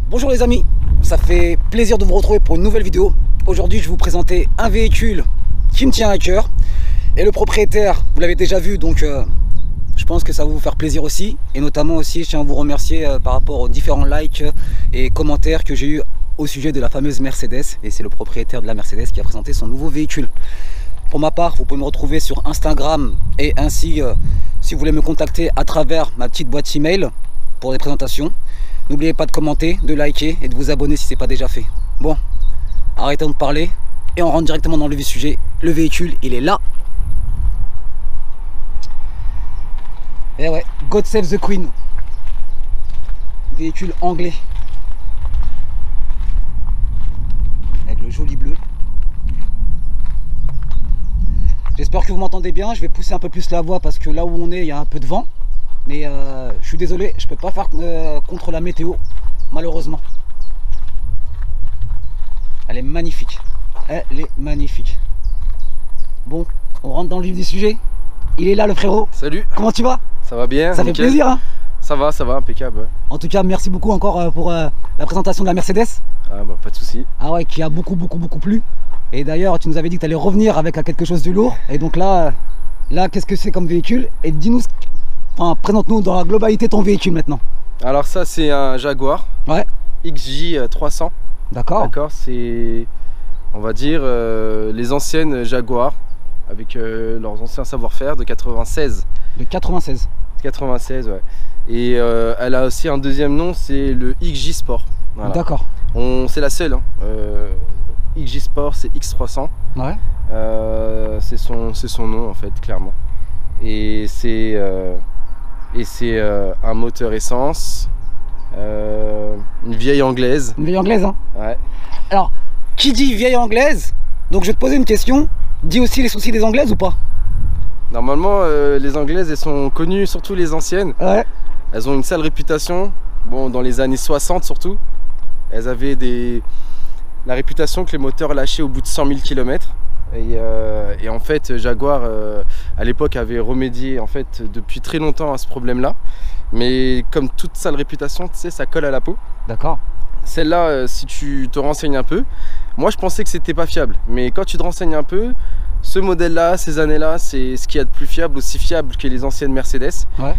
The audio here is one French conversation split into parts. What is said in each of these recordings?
Bonjour les amis, ça fait plaisir de vous retrouver pour une nouvelle vidéo. Aujourd'hui je vais vous présenter un véhicule qui me tient à cœur. Et le propriétaire, vous l'avez déjà vu, donc je pense que ça va vous faire plaisir aussi. Et notamment aussi, je tiens à vous remercier par rapport aux différents likes et commentaires que j'ai eu au sujet de la fameuse Mercedes. Et c'est le propriétaire de la Mercedes qui a présenté son nouveau véhicule. Pour ma part, vous pouvez me retrouver sur Instagram et ainsi, si vous voulez me contacter à travers ma petite boîte email pour des présentations. N'oubliez pas de commenter, de liker et de vous abonner si ce n'est pas déjà fait. Bon, arrêtons de parler et on rentre directement dans le vif du sujet. Le véhicule, il est là. Et ouais, God Save the Queen. Véhicule anglais. Avec le joli bleu. J'espère que vous m'entendez bien. Je vais pousser un peu plus la voix parce que là où on est, il y a un peu de vent. Mais je suis désolé, je peux pas faire contre la météo, malheureusement. Elle est magnifique. Elle est magnifique. Bon, on rentre dans le vif du sujet. Il est là le frérot. Salut. Comment tu vas? Ça va bien. Ça fait plaisir hein. Ça va, impeccable. Ouais. En tout cas, merci beaucoup encore pour la présentation de la Mercedes. Ah bah pas de souci. Ah ouais, qui a beaucoup plu. Et d'ailleurs, tu nous avais dit que tu allais revenir avec quelque chose de lourd. Et donc là qu'est-ce que c'est comme véhicule? Et dis-nous, enfin, présente-nous dans la globalité ton véhicule maintenant. Alors ça c'est un Jaguar. Ouais. XJ 300. D'accord. D'accord, c'est, on va dire, les anciennes Jaguar avec leurs anciens savoir-faire de 96. De 96. 96, ouais. Et elle a aussi un deuxième nom, c'est le XJ Sport. Voilà. D'accord. C'est la seule. Hein. XJ Sport, c'est X300. Ouais. C'est son nom en fait, clairement. Et c'est un moteur essence, une vieille anglaise. Une vieille anglaise, hein. Ouais. Alors, qui dit vieille anglaise, donc je vais te poser une question, dis aussi les soucis des anglaises ou pas? Normalement, les anglaises, elles sont connues, surtout les anciennes. Ouais. Elles ont une sale réputation, bon, dans les années 60 surtout. Elles avaient la réputation que les moteurs lâchaient au bout de 100 000 km. Et en fait, Jaguar, à l'époque, avait remédié en fait, depuis très longtemps à ce problème-là. Mais comme toute sale réputation, tu sais, ça colle à la peau. D'accord. Celle-là, si tu te renseignes un peu, moi je pensais que c'était pas fiable. Mais quand tu te renseignes un peu, ce modèle-là, ces années-là, c'est ce qu'il y a de plus fiable, aussi fiable que les anciennes Mercedes. Ouais.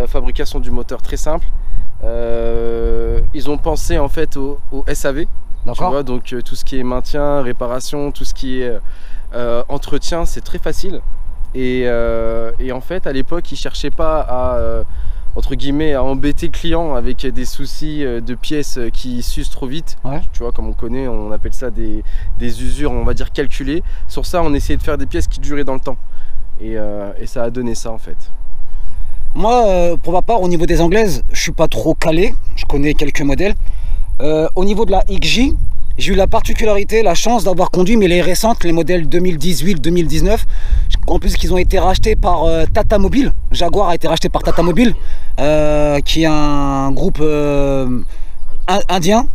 Fabrication du moteur très simple. Ils ont pensé en fait au SAV. Tu vois, donc tout ce qui est maintien, réparation, tout ce qui est entretien, c'est très facile. Et en fait, à l'époque, ils ne cherchaient pas à, entre guillemets, à embêter le client avec des soucis de pièces qui s'usent trop vite. Ouais. Tu vois, comme on connaît, on appelle ça des usures, on va dire, calculées. Sur ça, on essayait de faire des pièces qui duraient dans le temps. Et ça a donné ça, en fait. Moi, pour ma part, au niveau des anglaises, je suis pas trop calé. Je connais quelques modèles. Au niveau de la XJ, j'ai eu la particularité, la chance d'avoir conduit, mais les récentes, les modèles 2018-2019, en plus qu'ils ont été rachetés par Tata Mobile. Jaguar a été racheté par Tata Mobile, qui est un groupe indien.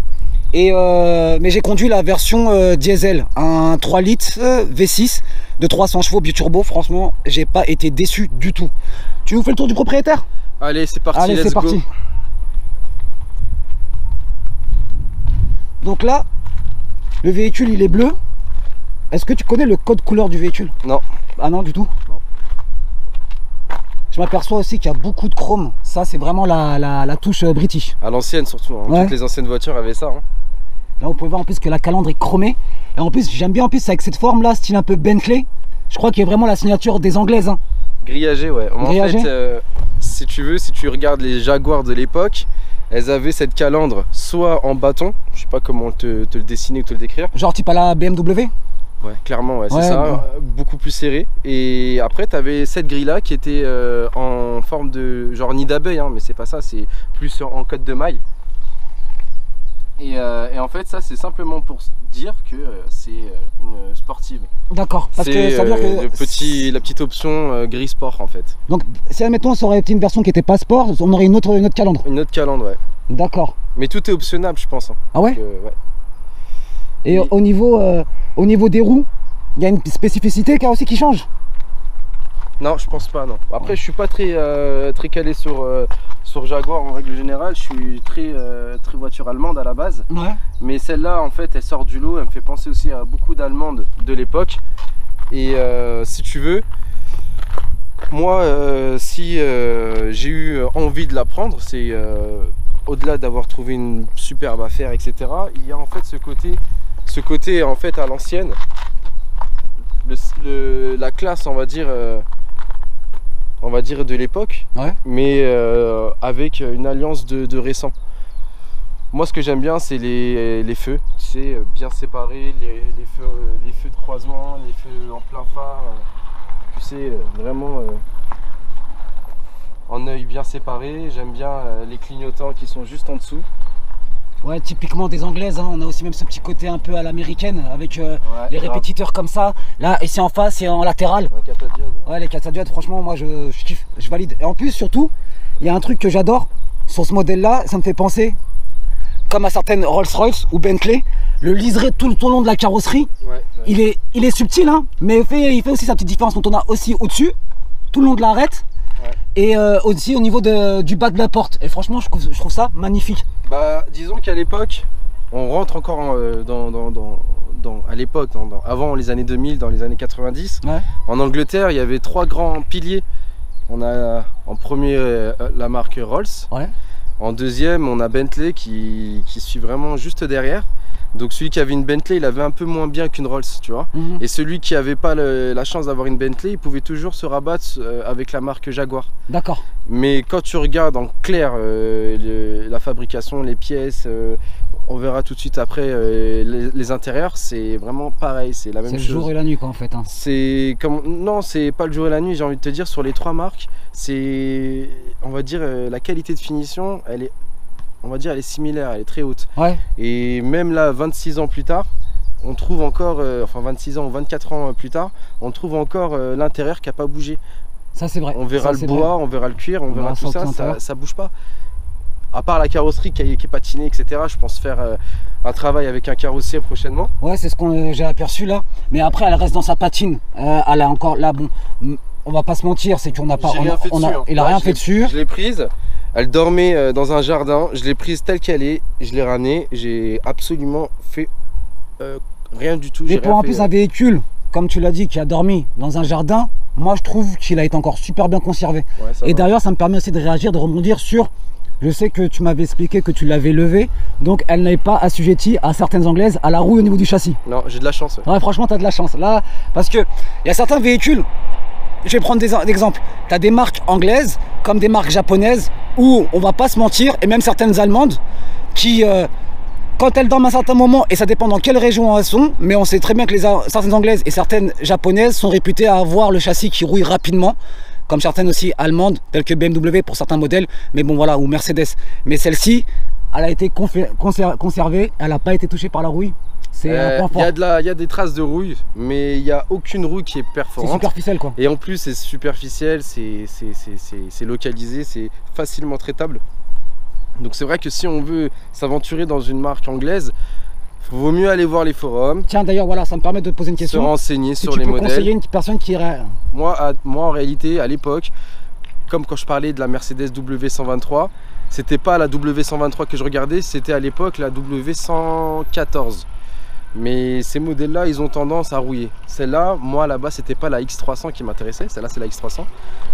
Mais j'ai conduit la version diesel, un 3 litres V6 de 300 chevaux biturbo. Franchement, j'ai pas été déçu du tout. Tu nous fais le tour du propriétaire? Allez, c'est parti. Allez, c'est parti. Donc là, le véhicule il est bleu. Est-ce que tu connais le code couleur du véhicule? Non. Ah non, du tout? Non. Je m'aperçois aussi qu'il y a beaucoup de chrome. Ça, c'est vraiment la touche british. À l'ancienne surtout. Hein. Ouais. Toutes les anciennes voitures avaient ça. Hein. Là, vous pouvez voir en plus que la calandre est chromée. Et en plus, j'aime bien en plus avec cette forme là, style un peu Bentley. Je crois qu'il y a vraiment la signature des anglaises. Hein. Grillagé, ouais. Grillagé. En fait, si tu veux, si tu regardes les Jaguars de l'époque, elles avaient cette calandre soit en bâton, je sais pas comment te le dessiner ou te le décrire. Genre type à la BMW? Ouais, clairement, ouais, c'est ça, ouais. Beaucoup plus serré. Et après, tu avais cette grille là qui était en forme de genre nid d'abeille, hein, mais c'est pas ça, c'est plus en cotte de maille. Et en fait, ça, c'est simplement pour dire que c'est une sportive. D'accord. Parce que ça veut dire que la petite option gris sport, en fait. Donc, si admettons, ça aurait été une version qui n'était pas sport, on aurait une autre calandre. Une autre calandre, ouais. D'accord. Mais tout est optionnable, je pense. Hein. Ah ouais, ouais. Et au niveau des roues, il y a une spécificité aussi qui change? Non, je pense pas, non. Après, je suis pas très calé sur Jaguar en règle générale. Je suis très voiture allemande à la base. Ouais. Mais celle-là, en fait, elle sort du lot. Elle me fait penser aussi à beaucoup d'allemandes de l'époque. Et si tu veux, moi, si j'ai eu envie de la prendre, c'est au-delà d'avoir trouvé une superbe affaire, etc. Il y a en fait ce côté en fait à l'ancienne, la classe, on va dire de l'époque, ouais. Mais avec une alliance de récent. Moi, ce que j'aime bien, c'est les feux, tu sais, bien séparés, les feux de croisement, les feux en plein phare, tu sais, vraiment en œil bien séparé. J'aime bien les clignotants qui sont juste en dessous. Ouais, typiquement des anglaises, hein. On a aussi même ce petit côté un peu à l'américaine avec les répétiteurs comme ça. Là, ici en face et en latéral. Ouais, les catadiode, franchement, moi je kiffe, je valide. Et en plus, surtout, il y a un truc que j'adore sur ce modèle-là, ça me fait penser, comme à certaines Rolls-Royce ou Bentley, le liseré tout au long de la carrosserie. Ouais. Il est subtil, hein, mais il fait aussi sa petite différence. Donc on a aussi au-dessus, tout le long de l'arête. Ouais. Et aussi au niveau du bas de la porte. Et franchement, je trouve ça magnifique. Bah, disons qu'à l'époque, on rentre encore à l'époque, avant les années 2000, dans les années 90. Ouais. En Angleterre, il y avait 3 grands piliers. On a en premier la marque Rolls. Ouais. En deuxième, on a Bentley qui suit vraiment juste derrière. Donc celui qui avait une Bentley, il avait un peu moins bien qu'une Rolls, tu vois. Mmh. Et celui qui n'avait pas la chance d'avoir une Bentley, il pouvait toujours se rabattre avec la marque Jaguar. D'accord. Mais quand tu regardes en clair la fabrication, les pièces, on verra tout de suite après les intérieurs, c'est vraiment pareil, c'est la même chose. C'est le jour et la nuit quoi en fait. Hein. C'est comme non, c'est pas le jour et la nuit. J'ai envie de te dire sur les 3 marques, c'est on va dire la qualité de finition, elle est elle est similaire, elle est très haute. Ouais. Et même là, 26 ans plus tard, on trouve encore, enfin 26 ans ou 24 ans plus tard, on trouve encore l'intérieur qui n'a pas bougé. Ça c'est vrai. On verra le bois, on verra le cuir, on verra tout ça, ça bouge pas. À part la carrosserie qui est patinée, etc. Je pense faire un travail avec un carrossier prochainement. Ouais, c'est ce que j'ai aperçu là. Mais après, elle reste dans sa patine. Elle a encore là, bon, on va pas se mentir, c'est qu'on n'a pas, il a rien fait dessus. Je l'ai prise. Elle dormait dans un jardin, je l'ai prise telle qu'elle est, je l'ai ramenée, j'ai absolument fait rien du tout. Mais pour en plus un véhicule, comme tu l'as dit, qui a dormi dans un jardin, moi je trouve qu'il a été encore super bien conservé. Ouais, et d'ailleurs ça me permet aussi de réagir, de rebondir sur, je sais que tu m'avais expliqué que tu l'avais levée, donc elle n'est pas assujettie à certaines anglaises, à la rouille au niveau du châssis. Non, j'ai de la chance. Ouais, franchement tu as de la chance, là, parce que il y a certains véhicules, je vais prendre des exemples. Tu as des marques anglaises comme des marques japonaises où on va pas se mentir, et même certaines allemandes qui, quand elles dorment à un certain moment, et ça dépend dans quelle région elles sont, mais on sait très bien que certaines anglaises et certaines japonaises sont réputées à avoir le châssis qui rouille rapidement, comme certaines aussi allemandes, telles que BMW pour certains modèles, mais bon voilà, ou Mercedes. Mais celle-ci, elle a été conservée, elle n'a pas été touchée par la rouille. Il y a des traces de rouille, mais il n'y a aucune rouille qui est perforante. C'est superficiel quoi. Et en plus c'est superficiel, c'est localisé, c'est facilement traitable. Donc c'est vrai que si on veut s'aventurer dans une marque anglaise, il vaut mieux aller voir les forums. Tiens d'ailleurs voilà, ça me permet de te poser une question. Se renseigner sur les modèles. Tu peux conseiller une personne qui irait... Moi en réalité à l'époque, comme quand je parlais de la Mercedes W123, c'était pas la W123 que je regardais, c'était à l'époque la W114. Mais ces modèles-là, ils ont tendance à rouiller. Celle-là, moi là-bas, c'était pas la X300 qui m'intéressait. Celle-là, c'est la X300.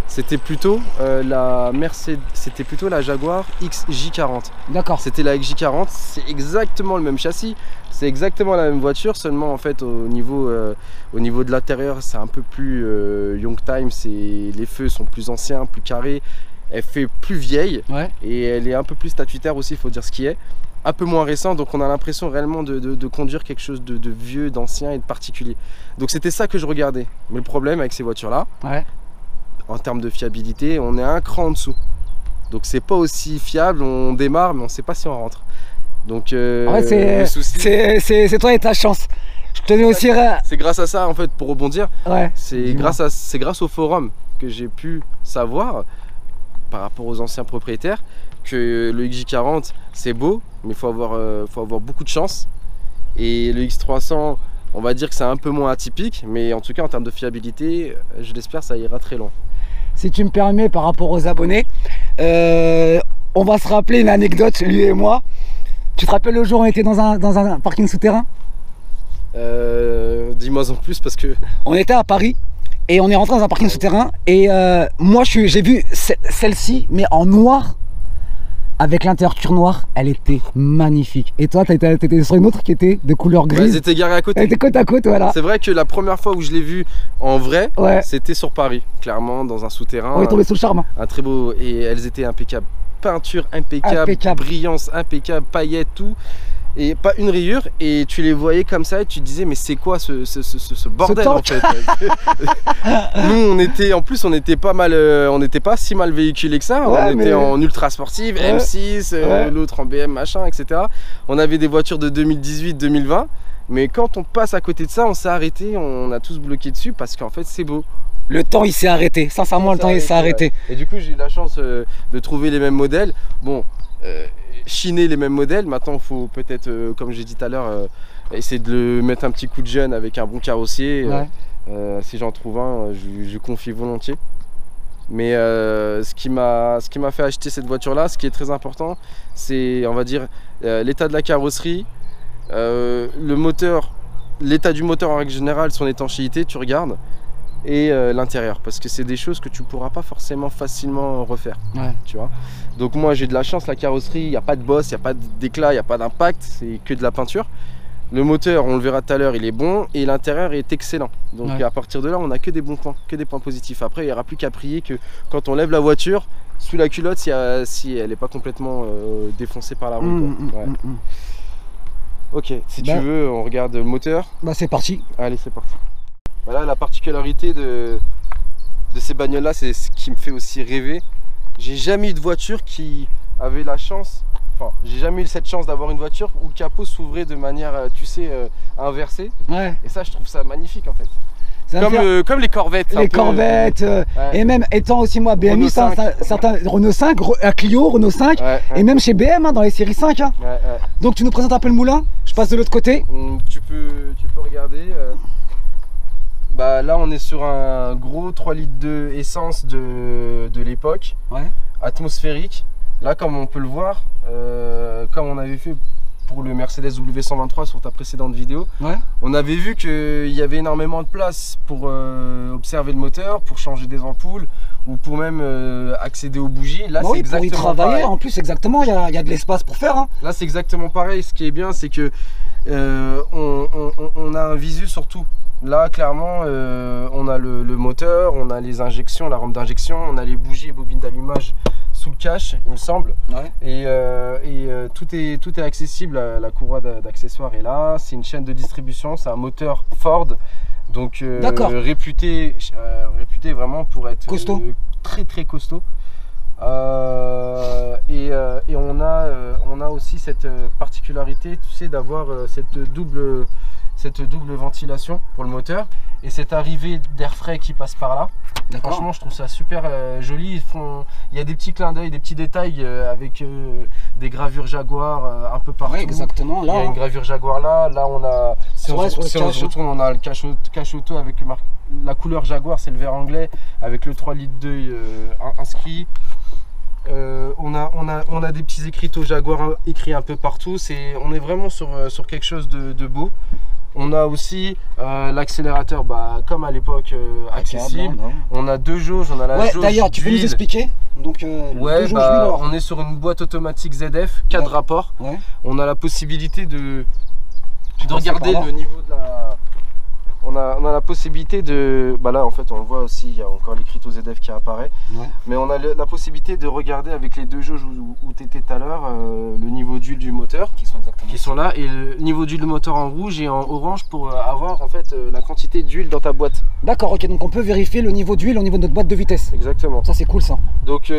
C'était plutôt la Mercedes, c'était plutôt la Jaguar XJ40. D'accord. C'était la XJ40. C'est exactement le même châssis. C'est exactement la même voiture. Seulement en fait, au niveau de l'intérieur, c'est un peu plus young time. Les feux sont plus anciens, plus carrés. Elle fait plus vieille. Ouais. Et elle est un peu plus statutaire aussi. Il faut dire ce qui est. Un peu moins récent, donc on a l'impression réellement de conduire quelque chose de vieux, d'ancien et de particulier. Donc c'était ça que je regardais. Mais le problème avec ces voitures-là, ouais, en termes de fiabilité, on est un cran en dessous. Donc c'est pas aussi fiable, on démarre mais on sait pas si on rentre. Donc c'est toi et ta chance. Je tenais aussi. C'est grâce à ça en fait, pour rebondir. Ouais. C'est grâce au forum que j'ai pu savoir par rapport aux anciens propriétaires que le XJ40 c'est beau, mais il faut avoir beaucoup de chance. Et le X300, on va dire que c'est un peu moins atypique, mais en tout cas en termes de fiabilité, je l'espère, ça ira très loin. Si tu me permets, par rapport aux abonnés, on va se rappeler une anecdote, lui et moi. Tu te rappelles le jour où on était dans un parking souterrain? Dis-moi en plus parce que... On était à Paris et on est rentré dans un parking souterrain et moi j'ai vu celle-ci mais en noir avec l'intérieur noir, elle était magnifique. Et toi t'étais sur une autre qui était de couleur grise. Elles étaient garées à côté. Elles étaient côte à côte, voilà. C'est vrai que la première fois où je l'ai vue en vrai, c'était sur Paris, clairement dans un souterrain. On est tombé sous le charme. Un très beau, et elles étaient impeccables. Peinture impeccable, brillance impeccable, paillettes, tout. Et pas une rayure, et tu les voyais comme ça et tu te disais mais c'est quoi ce bordel en fait. Nous on n'était pas si mal véhiculés que ça, on était en ultra sportive, M6, l'autre en BM machin, etc. On avait des voitures de 2018-2020, mais quand on passe à côté de ça, on s'est arrêté, on a tous bloqué dessus parce qu'en fait c'est beau. Le temps il s'est arrêté, sincèrement le temps il s'est arrêté. Et du coup j'ai eu la chance de trouver les mêmes modèles. Bon, chiner les mêmes modèles, maintenant il faut peut-être, comme j'ai dit tout à l'heure, essayer de le mettre un petit coup de jeune avec un bon carrossier. Si j'en trouve un, je confie volontiers. Mais ce qui m'a fait acheter cette voiture là, ce qui est très important, c'est on va dire l'état de la carrosserie, le moteur, l'état du moteur en règle générale, son étanchéité, tu regardes, et l'intérieur, parce que c'est des choses que tu pourras pas forcément facilement refaire, tu vois. Donc moi j'ai de la chance, la carrosserie, il n'y a pas de bosse, il n'y a pas d'éclat, il n'y a pas d'impact, c'est que de la peinture. Le moteur, on le verra tout à l'heure, il est bon, et l'intérieur est excellent. Donc à partir de là, on n'a que des bons points, que des points positifs. Après, il n'y aura plus qu'à prier que quand on lève la voiture, sous la culotte, si elle n'est pas complètement défoncée par la roue. Ok, si tu veux, on regarde le moteur. Bah c'est parti. Allez, c'est parti. Voilà, la particularité de ces bagnoles-là, c'est ce qui me fait aussi rêver. J'ai jamais eu de voiture qui avait la chance, enfin, j'ai jamais eu cette chance d'avoir une voiture où le capot s'ouvrait de manière, tu sais, inversée. Et ça, je trouve ça magnifique en fait. Comme les Corvettes. Les Corvettes, et même étant aussi moi BMI, certains Renault 5, Clio, Renault 5, et même chez BM dans les séries 5. Donc tu nous présentes un peu le moulin, je passe de l'autre côté. Tu peux regarder. Bah, là on est sur un gros 3 litres de essence de l'époque, atmosphérique. Là comme on peut le voir, comme on avait fait pour le Mercedes W123 sur ta précédente vidéo, on avait vu qu'il y avait énormément de place pour observer le moteur, pour changer des ampoules ou pour même accéder aux bougies. Là c'est exactement pour y travailler pareil. En plus exactement, il y a de l'espace pour faire. Là c'est exactement pareil. Ce qui est bien, c'est que on a un visu sur tout. Là clairement on a le moteur, on a les injections, la rampe d'injection, on a les bougies et bobines d'allumage sous le cache, il me semble. Et tout est accessible, la courroie d'accessoires est là, c'est une chaîne de distribution, c'est un moteur Ford, donc réputé vraiment pour être costaud. Très costaud. Et on a aussi cette particularité, tu sais, d'avoir cette double ventilation pour le moteur et cette arrivée d'air frais qui passe par là. Franchement, je trouve ça super joli. Il y a des petits clins d'œil, des petits détails avec des gravures Jaguar un peu partout. Exactement. Là, il y a une gravure Jaguar là. Là, on a, si on se retourne, on a le cache auto avec la couleur Jaguar, c'est le vert anglais avec le 3 litres 2 inscrit. On a des petits écriteaux Jaguar écrits un peu partout. On est vraiment sur quelque chose de beau. On a aussi l'accélérateur, comme à l'époque, accessible. On a deux jauges, on a la jauge. D'ailleurs, tu peux nous expliquer donc, on est sur une boîte automatique ZF, 4 rapports. On a la possibilité de regarder le niveau de la... On a la possibilité de... là en fait on le voit aussi, il y a encore l'écriteau ZF qui apparaît. Mais on a la possibilité de regarder avec les deux jauges où tu étais tout à l'heure le niveau d'huile du moteur qui sont là, et le niveau d'huile du moteur en rouge et en orange pour avoir en fait la quantité d'huile dans ta boîte. D'accord, ok, donc on peut vérifier le niveau d'huile au niveau de notre boîte de vitesse. Exactement. Ça c'est cool ça. Donc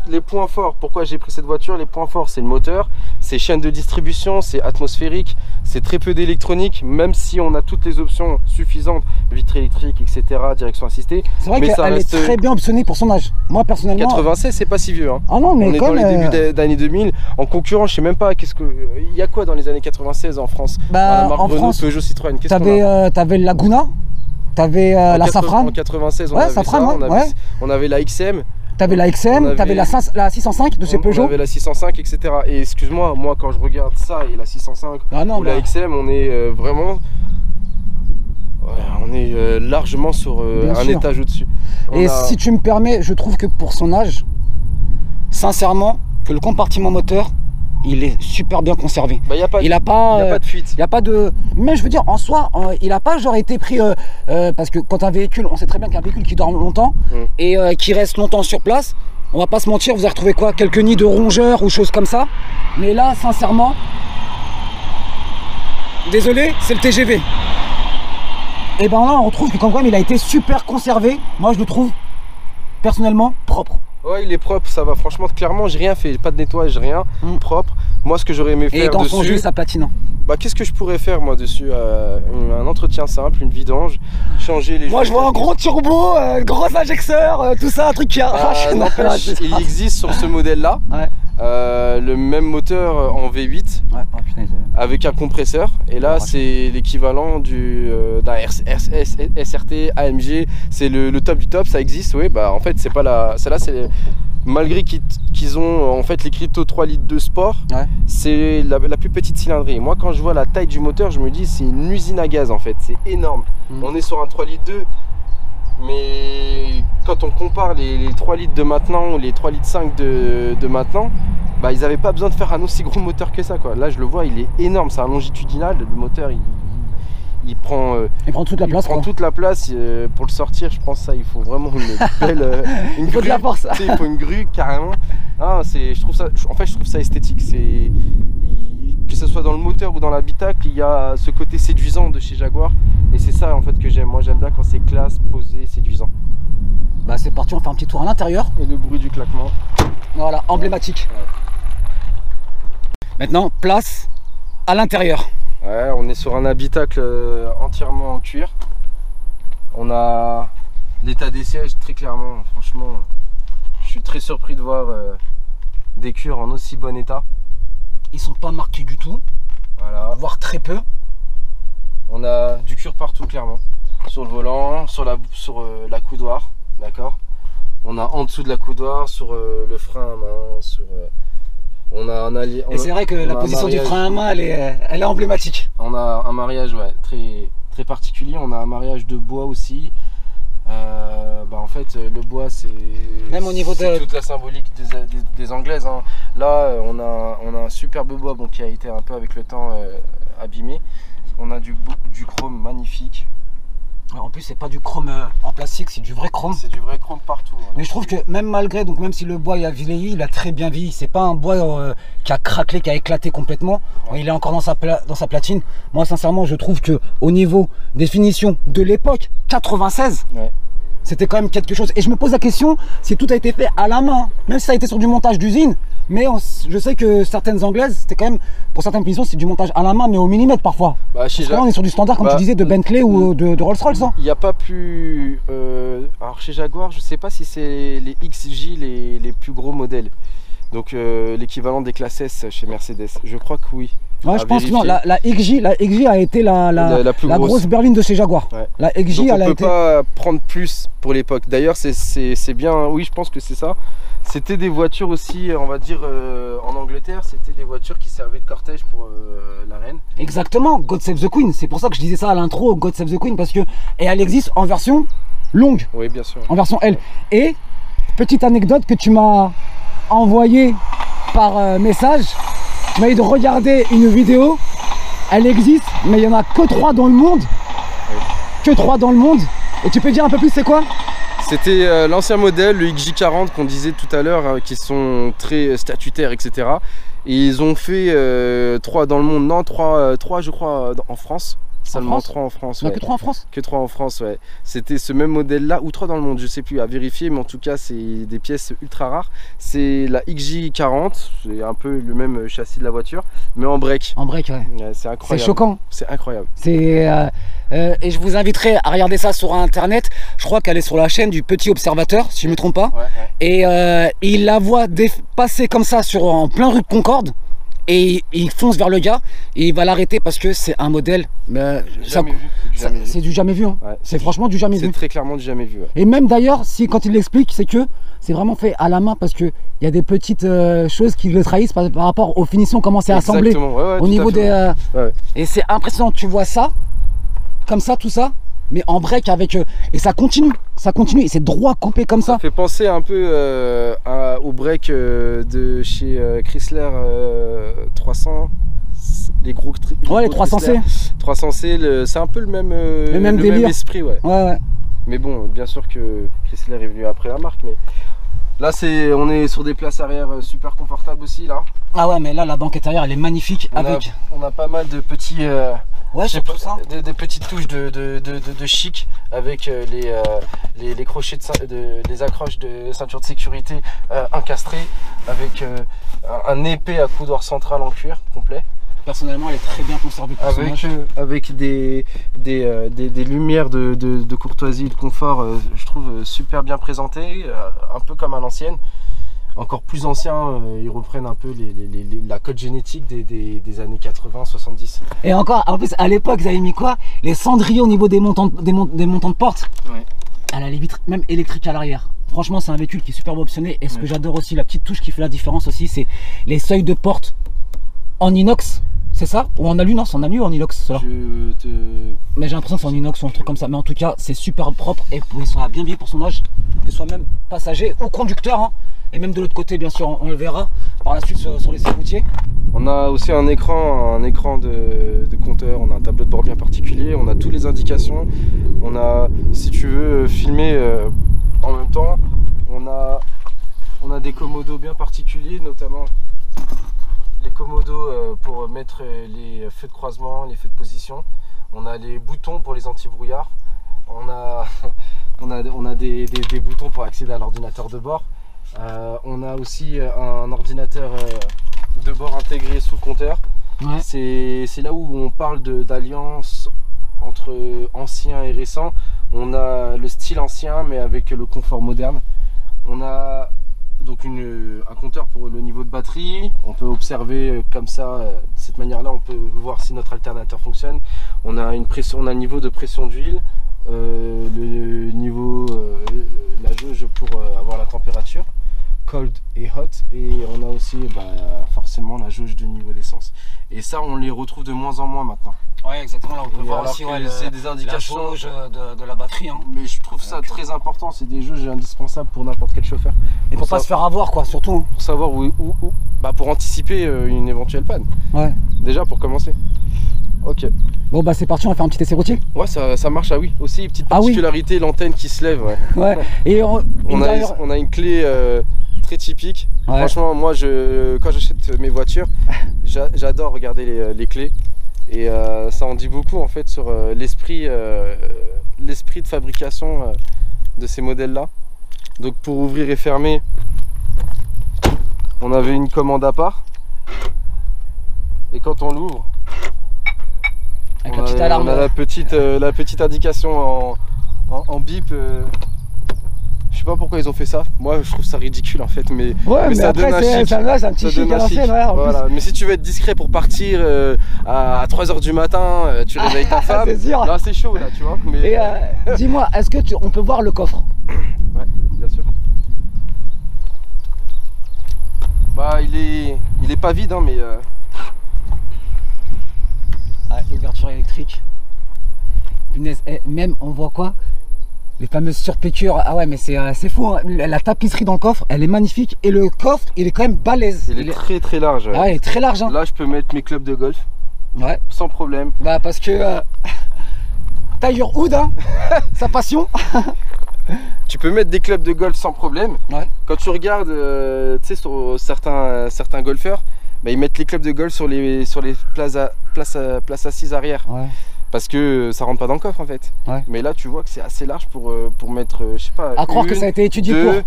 les points forts, pourquoi j'ai pris cette voiture, les points forts c'est le moteur, c'est chaîne de distribution, c'est atmosphérique, c'est très peu d'électronique, même si on a toutes les options suffisantes, vitre électrique, etc., direction assistée. C'est vrai qu'elle est très bien optionnée pour son âge. Moi personnellement. 96, c'est pas si vieux. Hein. Ah non, mais on est dans les débuts d'années 2000. En concurrence, je sais même pas il y a quoi dans les années 96 en France. Bah, en Renault, France, Peugeot, Citroën. T'avais le Laguna, t'avais la Safran. En 96, on ouais, avait Safran, ça, on avait la XM. T'avais la XM, t'avais la 605 de chez Peugeot. On avait la 605, etc. Et excuse-moi, moi quand je regarde ça et la 605 ou la XM, on est vraiment... on est largement sur un étage au-dessus. Et si tu me permets, je trouve que pour son âge, sincèrement, que le compartiment moteur, il est super bien conservé. Bah, il n'y a pas de fuite. Il n'y a pas de... Mais je veux dire, en soi, il n'a pas genre été pris... parce que quand un véhicule, on sait très bien qu'un véhicule qui dort longtemps et qui reste longtemps sur place, on va pas se mentir, vous avez retrouvé quoi? Quelques nids de rongeurs ou choses comme ça. Mais là, sincèrement... Désolé, c'est le TGV. Et ben là, on trouve que quand même, il a été super conservé. Moi, je le trouve, personnellement, propre. Ouais, il est propre, ça va. Franchement, clairement, j'ai rien fait, pas de nettoyage, rien, propre. Moi, ce que j'aurais aimé faire et dans dessus... son jus, ça patine. Bah, qu'est-ce que je pourrais faire, moi, dessus? Un entretien simple, une vidange, changer les... Moi, je vois un gros turbo, gros injecteur, tout ça, un truc qui arrache. Il existe sur ce modèle-là, le même moteur en V8, avec un compresseur. Et là, c'est l'équivalent d'un SRT, AMG. C'est le top du top, ça existe, oui. Bah, en fait, c'est pas la... Celle-là, c'est... Malgré qu'ils ont en fait les crypto 3 litres de sport, c'est la plus petite cylindrée. Moi, quand je vois la taille du moteur, je me dis c'est une usine à gaz en fait, c'est énorme. On est sur un 3 litres 2, mais quand on compare les 3 litres de maintenant ou les 3 litres 5 de maintenant, bah, ils n'avaient pas besoin de faire un aussi gros moteur que ça, quoi. Là, je le vois, il est énorme, c'est un longitudinal, le moteur il prend toute la place. Toute la place pour le sortir, je pense ça, il faut vraiment une belle une grue. De la force. Il faut une grue carrément. Ah, je trouve ça esthétique. Que ce soit dans le moteur ou dans l'habitacle, il y a ce côté séduisant de chez Jaguar. Et c'est ça en fait que j'aime. Moi, j'aime bien quand c'est classe, posé, séduisant. Bah c'est parti, on fait un petit tour à l'intérieur. Et le bruit du claquement. Voilà, emblématique. Maintenant, place à l'intérieur. Ouais, on est sur un habitacle entièrement en cuir. On a l'état des sièges très clairement, franchement, je suis très surpris de voir des cuirs en aussi bon état. Ils sont pas marqués du tout, voilà. Voire très peu. On a du cuir partout clairement, sur le volant, sur la coudoir, d'accord. On a en dessous de la coudoir, sur le frein à main, on a un allié. Et c'est vrai que la position du frein à main, elle est emblématique. On a un mariage très particulier. On a un mariage de bois aussi. Bah en fait, le bois, c'est même au niveau de toute la symbolique des Anglaises. Hein. Là, on a un superbe bois qui a été un peu avec le temps abîmé. On a du chrome magnifique. En plus, c'est pas du chrome en plastique, c'est du vrai chrome. C'est du vrai chrome partout. Mais je trouve que même malgré, donc même si le bois a vieilli, il a très bien vieilli. C'est pas un bois qui a craquelé, qui a éclaté complètement. Ouais. Il est encore dans sa platine. Moi, sincèrement, je trouve que au niveau des finitions de l'époque 96, c'était quand même quelque chose. Et je me pose la question si tout a été fait à la main, même si ça a été sur du montage d'usine. Mais je sais que certaines anglaises, c'était quand même, pour certaines finitions, c'est du montage à la main, mais au millimètre parfois. Bah, parce que là, on est sur du standard, comme tu disais, de Bentley ou de Rolls-Royce. Il n'y a pas plus... alors chez Jaguar, je ne sais pas si c'est les XJ les plus gros modèles. Donc l'équivalent des classes S chez Mercedes. Je crois que oui. Ouais, je pense que non, la XJ a été la grosse berline de chez Jaguar. Ouais. La XJ, donc on ne peut pas prendre plus pour l'époque. D'ailleurs, c'est bien, oui, je pense que c'est ça. C'était des voitures aussi, on va dire, en Angleterre, c'était des voitures qui servaient de cortège pour la reine. Exactement, God Save the Queen. C'est pour ça que je disais ça à l'intro, God Save the Queen, parce que elle existe en version longue. Oui, bien sûr. En version L. Et, petite anecdote que tu m'as envoyée par message, tu m'as dit de regarder une vidéo, elle existe, mais il n'y en a que 3 dans le monde. Oui. Que 3 dans le monde. Et tu peux dire un peu plus c'est quoi? C'était l'ancien modèle, le XJ40 qu'on disait tout à l'heure, qui sont très statutaires, etc. Et ils ont fait 3 dans le monde, non, 3 je crois en France. Seulement 3 en France. Non, ouais. que 3 en France? Que 3 en France, ouais. C'était ce même modèle-là, ou 3 dans le monde, je sais plus, à vérifier, mais en tout cas, c'est des pièces ultra rares. C'est la XJ40, c'est un peu le même châssis de la voiture, mais en break. En break, ouais. Ouais, c'est incroyable. C'est choquant. C'est incroyable. Et je vous inviterai à regarder ça sur internet. Je crois qu'elle est sur la chaîne du Petit Observateur, si je ne me trompe pas. Ouais, ouais. Et il la voit passer comme ça en plein rue de Concorde. Et il fonce vers le gars et il va l'arrêter parce que c'est un modèle. C'est du jamais vu. Hein. Ouais, c'est franchement du jamais vu. C'est très clairement du jamais vu. Ouais. Et même d'ailleurs, quand il l'explique, c'est que c'est vraiment fait à la main parce qu'il y a des petites choses qui le trahissent par rapport aux finitions, comment c'est assemblé. Ouais, au niveau des. Et c'est impressionnant, tu vois ça, comme ça, tout ça. Mais en break avec et ça continue et c'est droit coupé comme ça. Ça fait penser un peu au break de chez Chrysler 300, les gros les 300C. 300C, c'est un peu le même délire. Même esprit, ouais. Ouais. Mais bon, bien sûr que Chrysler est venu après la marque, mais là on est sur des places arrière super confortables aussi là. Ah ouais, mais là la banquette arrière elle est magnifique on a pas mal de petits ouais, c'est pour ça. Des petites touches de chic avec les crochets, les accroches de ceinture de sécurité encastrées, avec un épais à coudoir central en cuir complet. Personnellement, elle est très bien conservée. Avec des lumières de courtoisie et de confort, je trouve super bien présentées, un peu comme à l'ancienne. Encore plus anciens, ils reprennent un peu la code génétique des années 80-70. Et encore, en plus, à l'époque, ils avaient mis quoi? Les cendriers au niveau des montants de porte. Ouais. Elle a les vitres même électriques à l'arrière. Franchement, c'est un véhicule qui est super optionné. Et ce que j'adore aussi, la petite touche qui fait la différence aussi, c'est les seuils de porte en inox. C'est ça? Ou en alu? Non, c'est en alu ou en inox cela? Mais j'ai l'impression que c'est en inox ou un truc comme ça. Mais en tout cas, c'est super propre et ils sont bien vieillis pour son âge. Que ce soit même passager ou conducteur. Hein. Et même de l'autre côté, bien sûr, on le verra par la suite sur les routiers. On a aussi un écran de compteur, on a un tableau de bord bien particulier, on a toutes les indications. On a, si tu veux filmer en même temps, on a des commodos bien particuliers, notamment les commodos pour mettre les feux de croisement, les feux de position. On a les boutons pour les anti-brouillards. On a des boutons pour accéder à l'ordinateur de bord. On a aussi un ordinateur de bord intégré sous le compteur. Ouais. C'est là où on parle d'alliance entre ancien et récent. On a le style ancien mais avec le confort moderne. On a donc un compteur pour le niveau de batterie. On peut observer comme ça, de cette manière-là, on peut voir si notre alternateur fonctionne. On a le niveau de pression d'huile, le niveau, la jauge pour avoir la température. Cold et hot, et on a aussi forcément la jauge de niveau d'essence, et ça on les retrouve de moins en moins maintenant. Ouais, exactement, là on peut voir aussi c'est des indications, la jauge de la batterie, hein. Mais je trouve ça très important, c'est des jauges indispensables pour n'importe quel chauffeur, et pour pas se faire avoir quoi, surtout hein. Pour savoir pour anticiper une éventuelle panne. Ouais, déjà pour commencer. Ok. Bon bah c'est parti, on va faire un petit essai routier. Ouais, ça marche. Ah oui, aussi petite particularité, l'antenne qui se lève. Ouais. Et on a une clé très typique. Ouais. Franchement, moi, quand j'achète mes voitures, j'adore regarder les clés. Et ça en dit beaucoup en fait sur l'esprit de fabrication de ces modèles-là. Donc pour ouvrir et fermer, on avait une commande à part. Et quand on l'ouvre, avec la petite alarme, on a la petite indication en bip. Je sais pas pourquoi ils ont fait ça. Moi, je trouve ça ridicule en fait, mais ça après, donne un chic. C'est un petit chic à l'ancienne, ouais, voilà. Mais si tu veux être discret pour partir à 3 h du matin, tu réveilles ta femme. Là, c'est chaud là, tu vois. Mais... Et dis-moi, est-ce que on peut voir le coffre? Ouais, bien sûr. Bah, il est pas vide, hein, mais. Ouverture électrique. Punaise, même on voit quoi? Les fameuses surpiqûres. Ah ouais, mais c'est fou hein. La tapisserie dans le coffre, elle est magnifique. Et le coffre, il est quand même balèze. Il est très très large. Ah ouais, il est très large hein. Là, je peux mettre mes clubs de golf. Ouais. Sans problème. Bah parce que Tiger Hood, hein, sa passion. Tu peux mettre des clubs de golf sans problème. Ouais. Quand tu regardes, tu sais, sur certains golfeurs, bah, ils mettent les clubs de golf sur les places assises arrière. Ouais. parce que ça rentre pas dans le coffre en fait. Ouais. Mais là tu vois que c'est assez large pour mettre, je sais pas, à croire que ça a été étudié deux,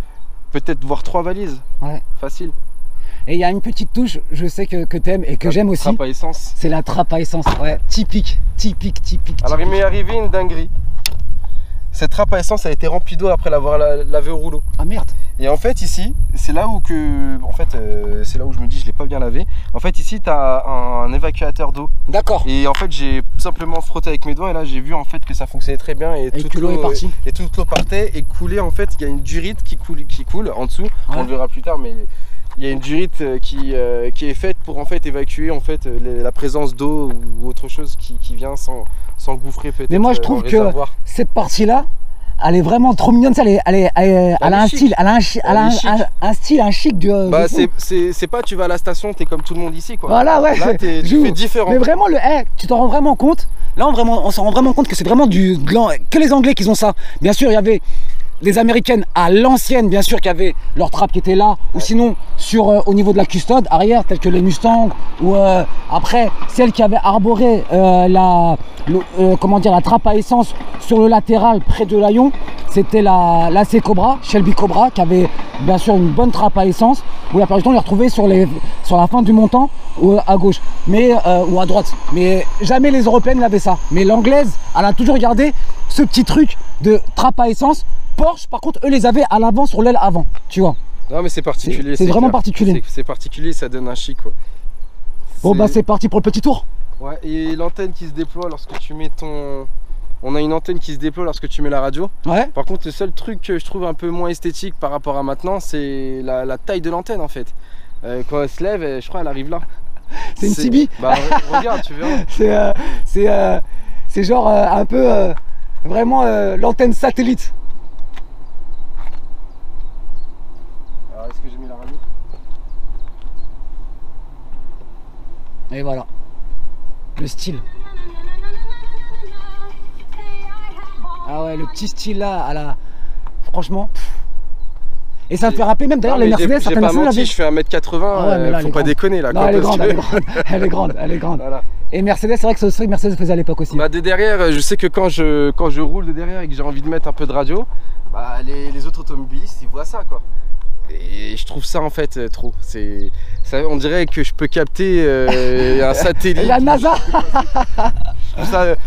peut-être voire 3 valises. Ouais. Facile. Et il y a une petite touche, je sais que t'aimes et que j'aime aussi. Trappe à essence. C'est la trappe à essence, ouais, typique. Alors il m'est arrivé une dinguerie. Cette trappe à essence a été remplie d'eau après l'avoir lavé au rouleau. Ah merde. Et en fait ici, c'est là où c'est là où je me dis je l'ai pas bien lavé. En fait ici tu as un évacuateur d'eau. D'accord. Et en fait j'ai simplement frotté avec mes doigts et là j'ai vu en fait que ça fonctionnait très bien et toute l'eau est partie. Et toute l'eau partait et coulait en fait. Il y a une durite qui coule en dessous. Ouais. On le verra plus tard, mais il y a une durite qui est faite pour en fait évacuer en fait la présence d'eau ou autre chose qui vient s'engouffrer peut-être. Mais moi je trouve que cette partie-là, elle est vraiment trop mignonne. Elle a un style, un style, un chic du. Bah c'est pas tu vas à la station, t'es comme tout le monde ici quoi. Voilà ouais. Là tu fais différent. Mais vraiment tu t'en rends vraiment compte. Là on s'en rend vraiment compte que c'est vraiment que les Anglais qui ont ça. Bien sûr il y avait des Américaines à l'ancienne, bien sûr, qui avaient leur trappe qui était là, ou sinon au niveau de la custode arrière, telles que les Mustangs, ou après celles qui avaient arboré la trappe à essence sur le latéral près de l'Aillon, c'était la C Cobra, Shelby Cobra, qui avait bien sûr une bonne trappe à essence, où la plupart du temps on les retrouvait sur la fin du montant ou à gauche, ou à droite. Mais jamais les Européennes n'avaient ça. Mais l'anglaise, elle a toujours gardé ce petit truc de trappe à essence. Porsche, par contre, eux les avaient à l'avant sur l'aile avant, tu vois. Non mais c'est particulier. C'est vraiment particulier. C'est particulier, ça donne un chic quoi. Bon bah c'est parti pour le petit tour. Ouais, et l'antenne qui se déploie lorsque tu mets On a une antenne qui se déploie lorsque tu mets la radio. Ouais. Par contre, le seul truc que je trouve un peu moins esthétique par rapport à maintenant, c'est la taille de l'antenne en fait. Quand elle se lève, je crois elle arrive là. C'est une Tibi. Bah regarde, tu verras. C'est genre un peu vraiment l'antenne satellite. Est-ce que j'ai mis la radio? Et voilà, le style. Ah ouais, le petit style là, franchement. Et ça me fait rappeler même d'ailleurs les Mercedes. J'ai pas menti, je fais 1m80, là, faut pas déconner là. Non, elle est grande. Voilà. Et Mercedes, c'est vrai que c'est ce que Mercedes faisait à l'époque aussi. Bah de derrière, je sais que quand je roule de derrière et que j'ai envie de mettre un peu de radio, bah les autres automobilistes ils voient ça quoi. Et je trouve ça en fait trop. On dirait que je peux capter un satellite. La NASA.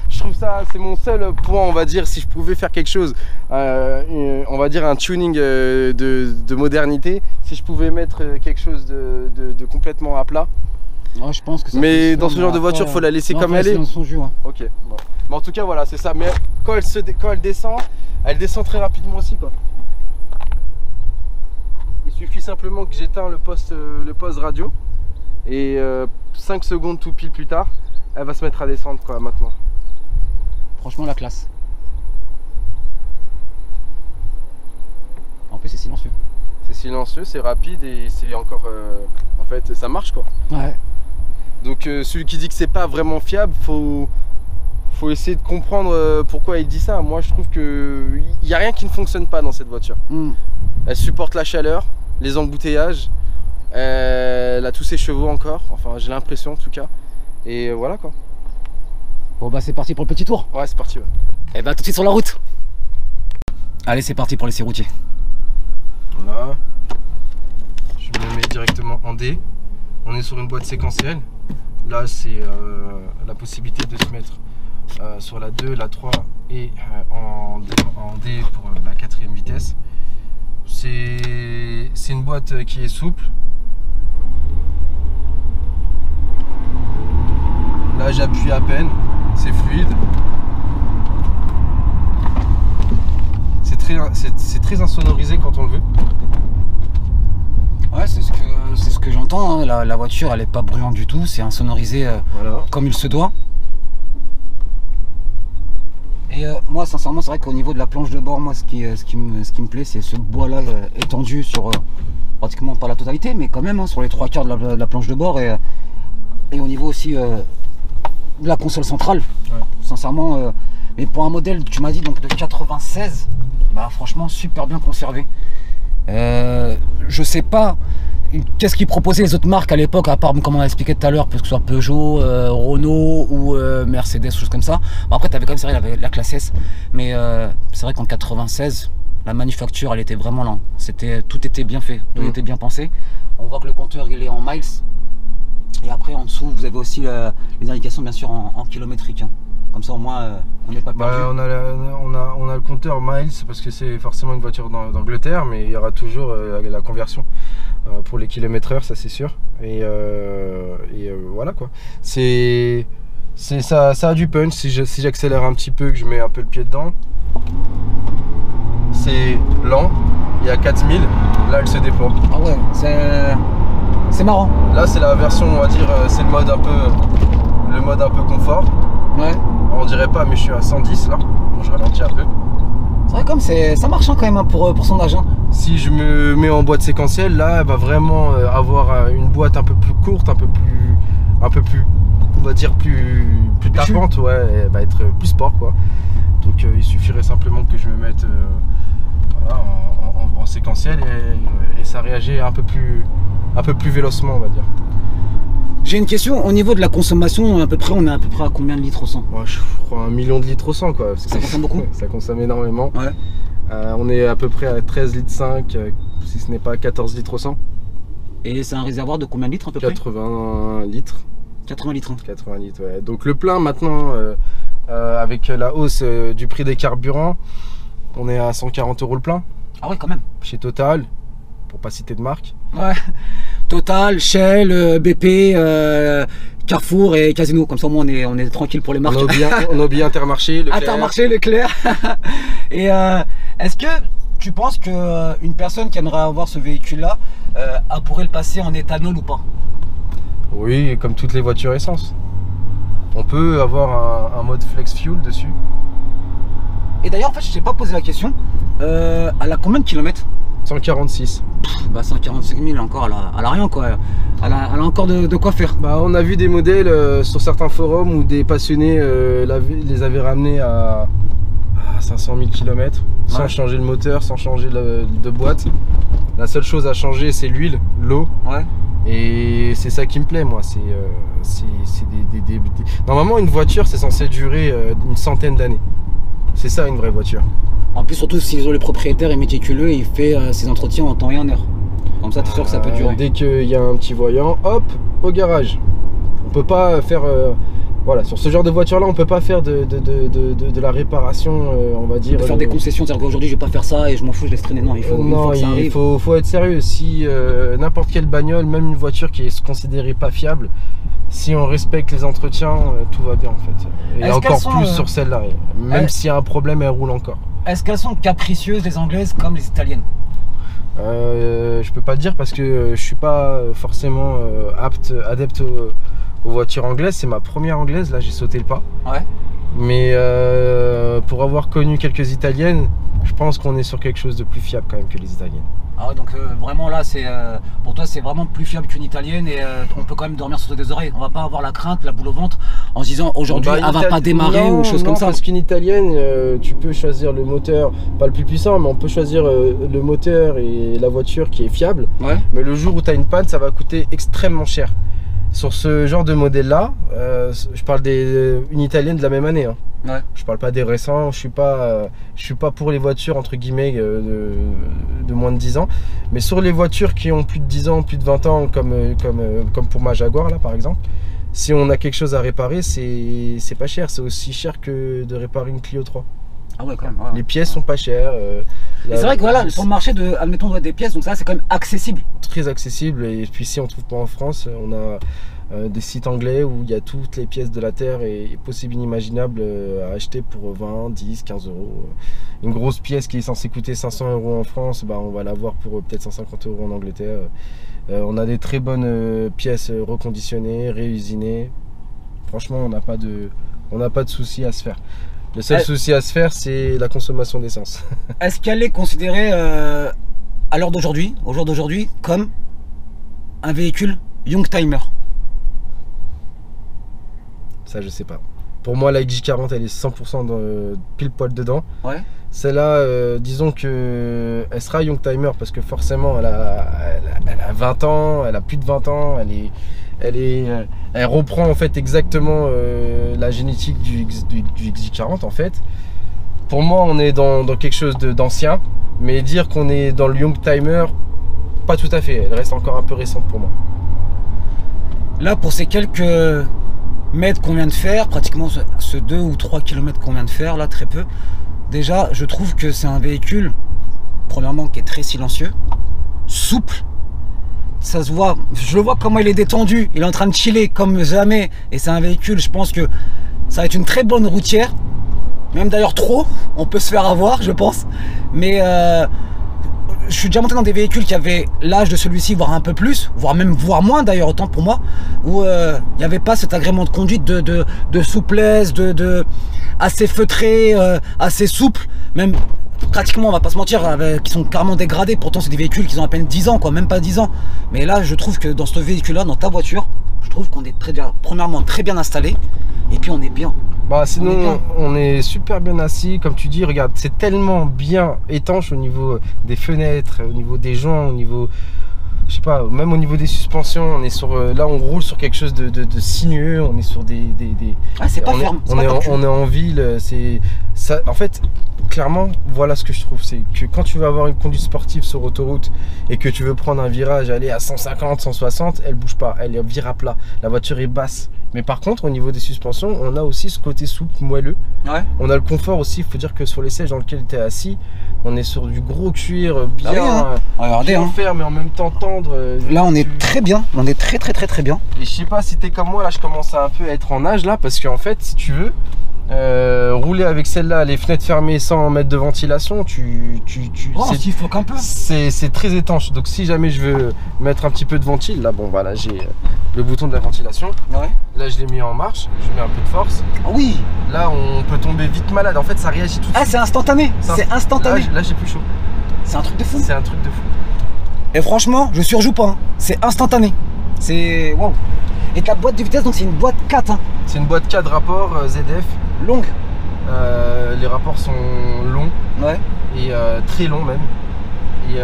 Je trouve ça, c'est mon seul point, on va dire, si je pouvais faire quelque chose, on va dire un tuning de modernité, si je pouvais mettre quelque chose de complètement à plat. Ouais, je pense que ça. Mais dans ce genre de voiture, faut la laisser comme elle est. Dans son jus, hein. Ok. Bon. Mais en tout cas, voilà, c'est ça. Mais quand elle descend très rapidement aussi, quoi. Il suffit simplement que j'éteins le poste radio et 5 secondes tout pile plus tard, elle va se mettre à descendre quoi maintenant. Franchement la classe. En plus c'est silencieux. C'est silencieux, c'est rapide et c'est encore... en fait ça marche quoi. Ouais. Donc celui qui dit que c'est pas vraiment fiable, faut essayer de comprendre pourquoi il dit ça. Moi je trouve que il n'y a rien qui ne fonctionne pas dans cette voiture. Elle supporte la chaleur, les embouteillages, elle a tous ses chevaux encore, enfin j'ai l'impression en tout cas. Et voilà quoi. Bon bah c'est parti pour le petit tour. Ouais c'est parti ouais. Et bah tout de suite sur la route. Allez c'est parti pour l'essai routier. Voilà. Je me mets directement en D. On est sur une boîte séquentielle. Là c'est la possibilité de se mettre sur la 2, la 3 et en D pour la 4e vitesse. C'est une boîte qui est souple. Là j'appuie à peine, c'est fluide. C'est très insonorisé quand on le veut. Ouais, c'est ce que j'entends, hein. La voiture elle est pas bruyante du tout, c'est insonorisé voilà. Comme il se doit. Et moi sincèrement c'est vrai qu'au niveau de la planche de bord, moi ce qui me plaît c'est ce bois là étendu sur pratiquement pas la totalité mais quand même hein, sur les 3/4 de la planche de bord et au niveau aussi de la console centrale. Ouais. Sincèrement mais pour un modèle tu m'as dit donc de 96, bah franchement super bien conservé. Je sais pas, qu'est-ce qu'ils proposaient les autres marques à l'époque, à part, comme on a expliqué tout à l'heure, que ce soit Peugeot, Renault ou Mercedes, choses comme ça. Bon, après, tu avais quand même, c'est vrai, la classe S. Mais c'est vrai qu'en 96, la manufacture, elle était vraiment là. Tout était bien fait, tout était bien pensé. On voit que le compteur, il est en miles. Et après, en dessous, vous avez aussi les indications, bien sûr, en kilométrique. Hein. Comme ça, au moins, on n'est pas perdu. On a le compteur miles parce que c'est forcément une voiture d'Angleterre, mais il y aura toujours la conversion pour les kilomètres/heure, ça c'est sûr. Et voilà quoi. Ça a du punch. Si j'accélère un petit peu, que je mets un peu le pied dedans, c'est lent. Il y a 4000. Là, elle se déploie. Ah ouais, c'est marrant. Là, c'est la version, on va dire, c'est le mode un peu confort. Ouais. On dirait pas, mais je suis à 110 là. Bon, je ralentis un peu. C'est vrai, comme ça marche hein, quand même hein, pour son âge. Hein. Si je me mets en boîte séquentielle, là, elle va vraiment avoir une boîte un peu plus courte, un peu plus, on va dire plus tapante, ouais. Elle va être plus sport quoi. Donc il suffirait simplement que je me mette voilà, en séquentielle et ça réagit un peu plus vélocement, on va dire. J'ai une question, au niveau de la consommation, on est à peu près à combien de litres au 100? Moi, je crois 1 million de litres au 100 quoi. Ça consomme beaucoup? Ça consomme énormément. Ouais. On est à peu près à 13 litres 5, si ce n'est pas 14 litres au 100. Et c'est un réservoir de combien de litres à peu près? 80 litres. 80 litres. 80 litres, ouais. Donc le plein maintenant, avec la hausse du prix des carburants, on est à 140 € le plein. Ah ouais, quand même. Chez Total, pour pas citer de marque. Ouais. Total, Shell, BP, Carrefour et Casino. Comme ça, au moins, on est tranquille pour les marques. On a bien Intermarché, Leclerc. Intermarché, Leclerc. Et est-ce que tu penses qu'une personne qui aimerait avoir ce véhicule-là pourrait le passer en éthanol ou pas? Oui, comme toutes les voitures essence. On peut avoir un mode flex fuel dessus. Et d'ailleurs, en fait, je t'ai pas posé la question. Elle a combien de kilomètres? 146. Bah 145 000 encore, elle a rien quoi. Elle a encore de quoi faire. Bah on a vu des modèles sur certains forums où des passionnés les avaient ramenés à 500 000 km sans changer le moteur, sans changer de boîte. La seule chose à changer c'est l'huile, l'eau. Ouais. Et c'est ça qui me plaît moi. Normalement une voiture c'est censé durer une centaine d'années. C'est ça une vraie voiture. En plus, surtout si le propriétaire est méticuleux et il fait ses entretiens en temps et en heure. Comme ça, tu es sûr que ça peut durer. Dès qu'il y a un petit voyant, hop, au garage. On peut pas faire... voilà, sur ce genre de voiture-là, on peut pas faire de la réparation, on va dire... Faire des concessions, c'est-à-dire qu'aujourd'hui, je vais pas faire ça et je m'en fous, je laisse traîner. Non, il faut être sérieux. Si n'importe quelle bagnole, même une voiture qui est considérée pas fiable, si on respecte les entretiens, tout va bien en fait. Et encore plus sur celle-là. Même s'il y a un problème, elle roule encore. Est-ce qu'elles sont capricieuses les anglaises comme les italiennes? Je peux pas dire parce que je suis pas forcément adepte aux voitures anglaises. C'est ma première anglaise, là j'ai sauté le pas. Ouais. Mais pour avoir connu quelques italiennes, je pense qu'on est sur quelque chose de plus fiable quand même que les italiennes. Ah ouais, donc vraiment là, pour toi c'est vraiment plus fiable qu'une italienne et on peut quand même dormir sur des oreilles. On va pas avoir la crainte, la boule au ventre en se disant aujourd'hui elle va pas démarrer ou chose comme ça. Parce qu'une italienne, tu peux choisir le moteur, pas le plus puissant, mais on peut choisir le moteur et la voiture qui est fiable. Ouais. Mais le jour où tu as une panne, ça va coûter extrêmement cher. Sur ce genre de modèle là, je parle une italienne de la même année. Hein. Ouais. Je parle pas des récents, je suis pas pour les voitures entre guillemets de moins de 10 ans. Mais sur les voitures qui ont plus de 10 ans, plus de 20 ans, comme pour ma Jaguar là par exemple, si on a quelque chose à réparer, c'est pas cher, c'est aussi cher que de réparer une Clio 3. Ah ouais, quand même. Ouais. Les pièces sont pas chères. C'est vrai que voilà, sur le marché admettons, des pièces, donc ça c'est quand même accessible. Très accessible, et puis si on trouve pas en France, on a des sites anglais où il y a toutes les pièces de la terre et possible inimaginable à acheter pour 20, 10, 15 euros. Une grosse pièce qui est censée coûter 500 € en France, bah, on va l'avoir pour peut-être 150 € en Angleterre. On a des très bonnes pièces reconditionnées, réusinées. Franchement, on n'a pas de souci à se faire. Le seul souci à se faire, c'est la consommation d'essence. Est-ce qu'elle est considérée à l'heure d'aujourd'hui, au jour d'aujourd'hui, comme un véhicule Youngtimer? Ça, je sais pas. Pour moi, la XJ40, elle est 100% pile poil dedans. Ouais. Celle-là, disons que elle sera Youngtimer parce que forcément, elle a 20 ans, elle a plus de 20 ans, elle reprend en fait exactement la génétique du XJ40 en fait. Pour moi, on est dans quelque chose d'ancien, mais dire qu'on est dans le Youngtimer, pas tout à fait. Elle reste encore un peu récente pour moi. Là, pour ces quelques mètres qu'on vient de faire, pratiquement ce 2 ou 3 km qu'on vient de faire, là, très peu, déjà, je trouve que c'est un véhicule, premièrement, qui est très silencieux, souple. Ça se voit, je le vois comment il est détendu, il est en train de chiller comme jamais. Et c'est un véhicule, je pense que ça va être une très bonne routière. Même d'ailleurs trop, on peut se faire avoir, je pense. Mais je suis déjà monté dans des véhicules qui avaient l'âge de celui-ci, voire un peu plus, voire moins d'ailleurs, autant pour moi, où il n'y avait pas cet agrément de conduite de souplesse, assez feutré, assez souple, même pratiquement, on va pas se mentir, qui sont carrément dégradés. Pourtant c'est des véhicules qui ont à peine 10 ans, quoi, même pas 10 ans. Mais là, je trouve que dans ce véhicule-là, dans ta voiture, je trouve qu'on est premièrement très bien installé, et puis on est bien. Bah sinon on est super bien assis, comme tu dis, regarde, c'est tellement bien étanche au niveau des fenêtres, au niveau des joints, au niveau, je sais pas, même au niveau des suspensions, on est sur, là on roule sur quelque chose de sinueux, on est sur ah, c'est pas ferme, on est en ville, c'est ça, en fait, clairement, voilà ce que je trouve, c'est que quand tu vas avoir une conduite sportive sur autoroute et que tu veux prendre un virage, aller à 150, 160, elle bouge pas, elle vire à plat, la voiture est basse. Mais par contre, au niveau des suspensions, on a aussi ce côté souple, moelleux. Ouais. On a le confort aussi. Il faut dire que sur les sièges dans lesquels tu es assis, on est sur du gros cuir bien, regardez, bien faire, mais en même temps tendre. Là, on est très bien. On est très bien. Et je sais pas si tu es comme moi, là, je commence à un peu être en âge là, parce qu'en fait, si tu veux, rouler avec celle-là, les fenêtres fermées sans mettre de ventilation, il faut qu'un peu. C'est très étanche. Donc si jamais je veux mettre un petit peu de ventile, là, bon, voilà, j'ai le bouton de la ventilation. Ouais. Là, je l'ai mis en marche, je mets un peu de force. Ah oui. Là, on peut tomber vite malade. En fait, ça réagit tout de suite. Ah, c'est instantané. C'est instantané. Là, j'ai plus chaud. C'est un truc de fou. C'est un truc de fou. Et franchement, je surjoue pas. Hein. C'est instantané. C'est waouh. Et ta boîte de vitesse, donc c'est une boîte 4. Hein. C'est une boîte 4 rapport ZF. Longue. Les rapports sont longs. Ouais. Et très longs même. Et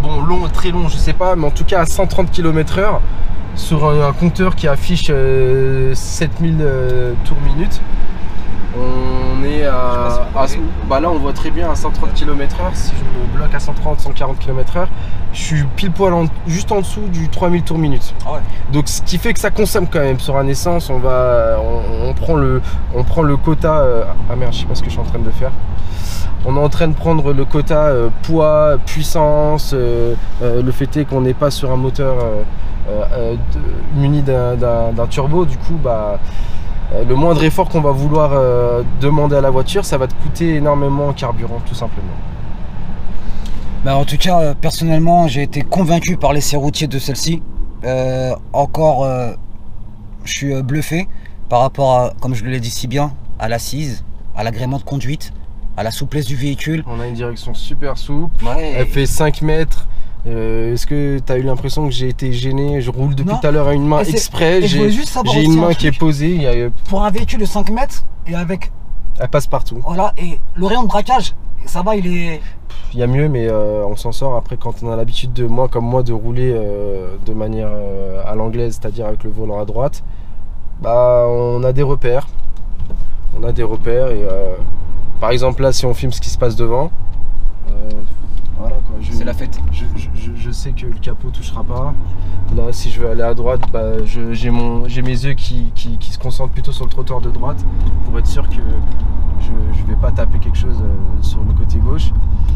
bon, long, très long, je sais pas, mais en tout cas à 130 km/h sur un compteur qui affiche 7000 tours minute. On est bah là on voit très bien à 130 km/h. Si je me bloque à 130, 140 km/h, je suis pile poil juste en dessous du 3000 tours minute. Ah ouais. Donc ce qui fait que ça consomme quand même sur un essence. On prend le quota. Ah merde, je sais pas ce que je suis en train de faire. On est en train de prendre le quota poids, puissance. Le fait est qu'on n'est pas sur un moteur muni d'un turbo. Du coup, bah le moindre effort qu'on va vouloir demander à la voiture, ça va te coûter énormément en carburant, tout simplement. Bah en tout cas, personnellement, j'ai été convaincu par l'essai routier de celle-ci. Je suis bluffé par rapport à, comme je l'ai dit si bien, à l'assise, à l'agrément de conduite, à la souplesse du véhicule. On a une direction super souple, ouais, elle fait 5 mètres. Est-ce que tu as eu l'impression que j'ai été gêné? Je roule depuis tout à l'heure à une main exprès. J'ai une main qui est posée. Pour un véhicule de 5 mètres et avec... Elle passe partout. Voilà, et le rayon de braquage, ça va, il est... Il y a mieux, mais on s'en sort après quand on a l'habitude de de rouler de manière à l'anglaise, c'est-à-dire avec le volant à droite. Bah, on a des repères. On a des repères et par exemple là, si on filme ce qui se passe devant, voilà quoi. C'est la fête. Je sais que le capot touchera pas. Là, si je veux aller à droite, bah, j'ai mes yeux qui se concentrent plutôt sur le trottoir de droite pour être sûr que je vais pas taper quelque chose sur le côté gauche.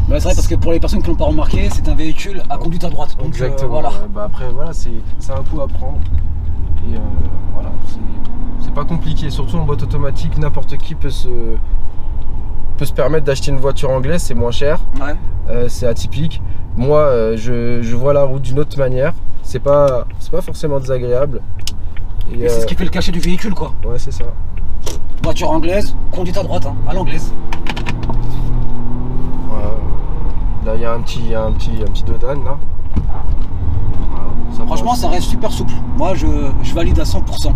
Bah, c'est vrai parce que pour les personnes qui l'ont pas remarqué, c'est un véhicule à conduite à droite. Donc, exactement. Voilà. Bah, après voilà, c'est un coup à prendre. Et voilà, c'est pas compliqué. Surtout en boîte automatique, n'importe qui peut se permettre d'acheter une voiture anglaise, c'est moins cher. Ouais. C'est atypique. Moi, je vois la route d'une autre manière. C'est pas forcément désagréable. Et c'est ce qui fait le cachet du véhicule, quoi. Ouais, c'est ça. Voiture anglaise, conduite à droite, hein, à l'anglaise. Voilà. Là, il y a un petit dodan là. Voilà, franchement, ça reste super souple. Moi, je valide à 100%.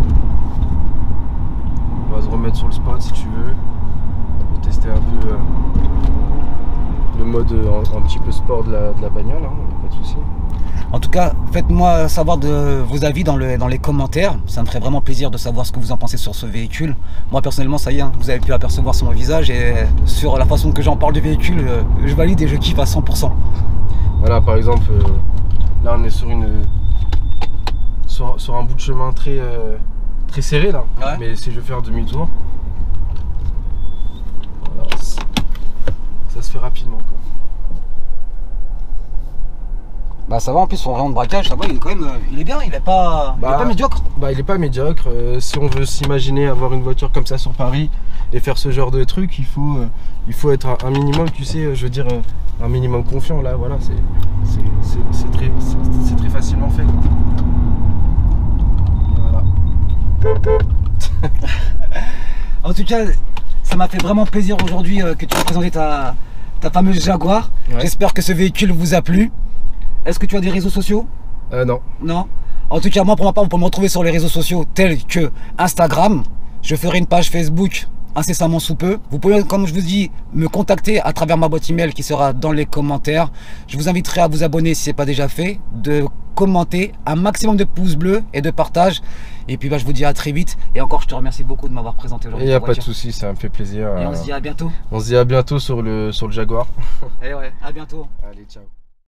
On va se remettre sur le spot si tu veux. Pour tester un peu le mode un petit peu sport de la bagnole, hein, pas de souci. En tout cas, faites-moi savoir de vos avis dans les commentaires. Ça me ferait vraiment plaisir de savoir ce que vous en pensez sur ce véhicule. Moi personnellement, ça y est, hein, vous avez pu apercevoir sur mon visage et sur la façon que j'en parle du véhicule, je valide et je kiffe à 100%. Voilà, par exemple, là on est sur un bout de chemin très serré là. Ouais. Mais si je veux faire demi-tour, voilà, ça se fait rapidement, quoi. Bah ça va, en plus son rayon de braquage, ça va, il est quand même, il est bien, il est pas médiocre. Bah il est pas médiocre, si on veut s'imaginer avoir une voiture comme ça sur Paris et faire ce genre de truc, il faut être un minimum, tu sais, je veux dire, un minimum confiant. Là, voilà, c'est très facilement fait. Voilà. En tout cas, ça m'a fait vraiment plaisir aujourd'hui que tu m'aies présenté ta fameuse Jaguar. Ouais. J'espère que ce véhicule vous a plu. Est-ce que tu as des réseaux sociaux? Non. Non. En tout cas, moi, pour ma part, vous pouvez me retrouver sur les réseaux sociaux tels que Instagram. Je ferai une page Facebook incessamment sous peu. Vous pouvez, comme je vous dis, me contacter à travers ma boîte email qui sera dans les commentaires. Je vous inviterai à vous abonner si ce n'est pas déjà fait, de commenter, un maximum de pouces bleus et de partage. Et puis je vous dis à très vite. Et encore, je te remercie beaucoup de m'avoir présenté aujourd'hui. Il n'y a pas de souci, ça me fait plaisir. Et on se dit à bientôt. On se dit à bientôt sur le Jaguar. Et ouais, à bientôt. Allez, ciao.